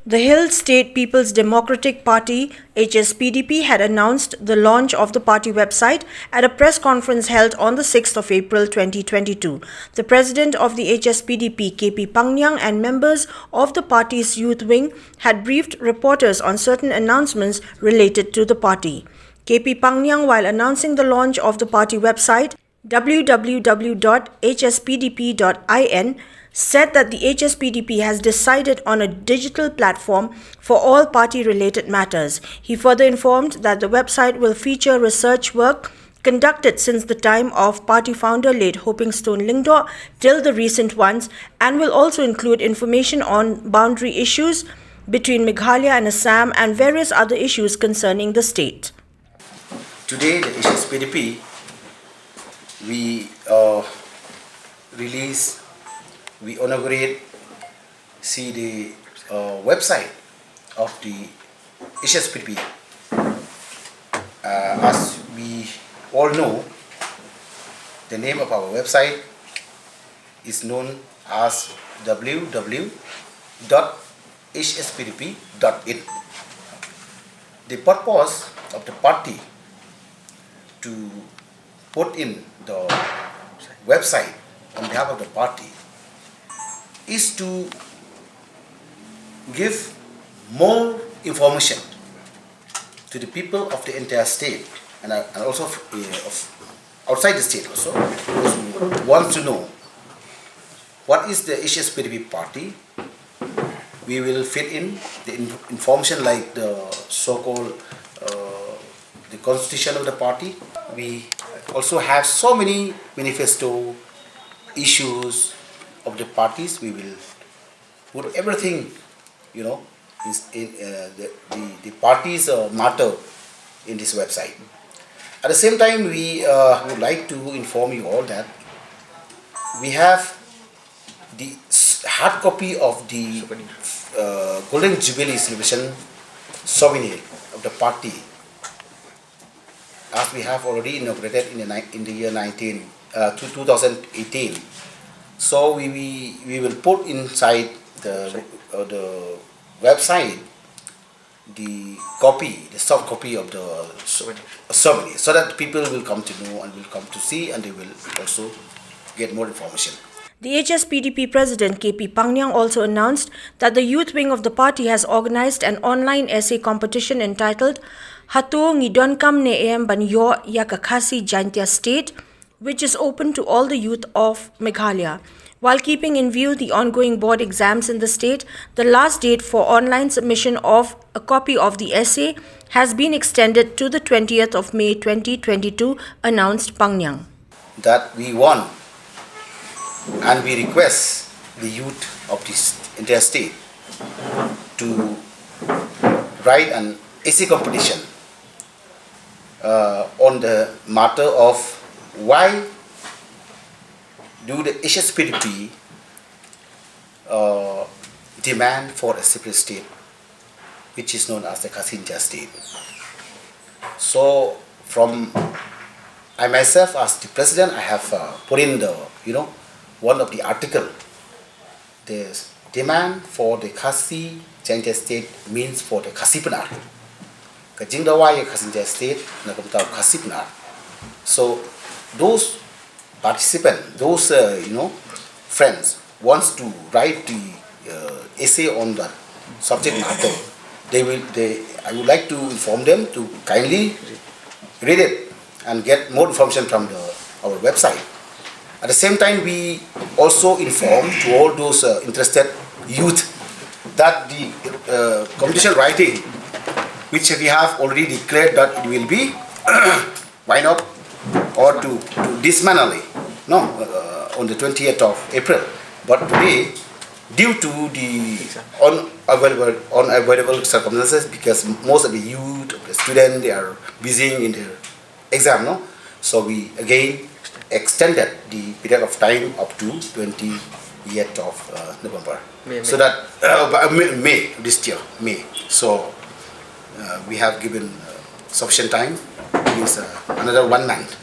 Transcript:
The Hill State People's Democratic Party (Hspdp) had announced the launch of the party website at a press conference held on the 6th of April 2022. The president of the Hspdp, KP Pangyang, and members of the party's youth wing had briefed reporters on certain announcements related to the party. KP Pangyang, while announcing the launch of the party website www.hspdp.in, said that the Hspdp has decided on a digital platform for all party-related matters. He further informed that the website will feature research work conducted since the time of party founder late Hoping Stone Lingdo till the recent ones, and will also include information on boundary issues between Meghalaya and Assam and various other issues concerning the state. Today, the Hspdp, we inaugurate the website of the Hspdp. As we all know, the name of our website is known as www.hspdp.in. The purpose of the party to put in the website on behalf of the party is to give more information to the people of the entire state and also of outside the state also, those who want to know what is the Hspdp party. We will fit in the information like the so-called the constitution of the party. We also have so many manifesto issues of the parties. We will put everything, in the party's motto in this website. At the same time, we would like to inform you all that we have the hard copy of the Golden Jubilee celebration souvenir of the party, as we have already inaugurated in the year 2018. So we will put inside the website the soft copy of the souvenir, so that people will come to know and will come to see, and they will also get more information. The Hspdp president KP Pangyang also announced that the youth wing of the party has organized an online essay competition entitled Hato Ngidonkam Neem Banyo Yakakasi Jantia State, which is open to all the youth of Meghalaya. While keeping in view the ongoing board exams in the state, the last date for online submission of a copy of the essay has been extended to the 20th of May 2022, announced Pangyang. That we want and we request the youth of this entire state to write an essay competition on the matter of why do the Hspdp demand for a separate state, which is known as the Kasinja state. So from I myself as the president, I have put in the one of the article. The demand for the Kasi Jantia state means for the Kasipanar. Kajingdawaya Kasinja state nakamtaw Kasipanar. So those participants, those friends wants to write the essay on that subject matter. I would like to inform them to kindly read it and get more information from our website. At the same time, we also inform to all those interested youth that the competition writing, which we have already declared that it will be wind up or to dismantle on the 20th of April. But today, due to the unavailable circumstances, because most of the youth, the students, they are busy in their exam, so we again extended the period of time up to 20th of November. So that May this year, May. So we have given sufficient time, means another 1 month.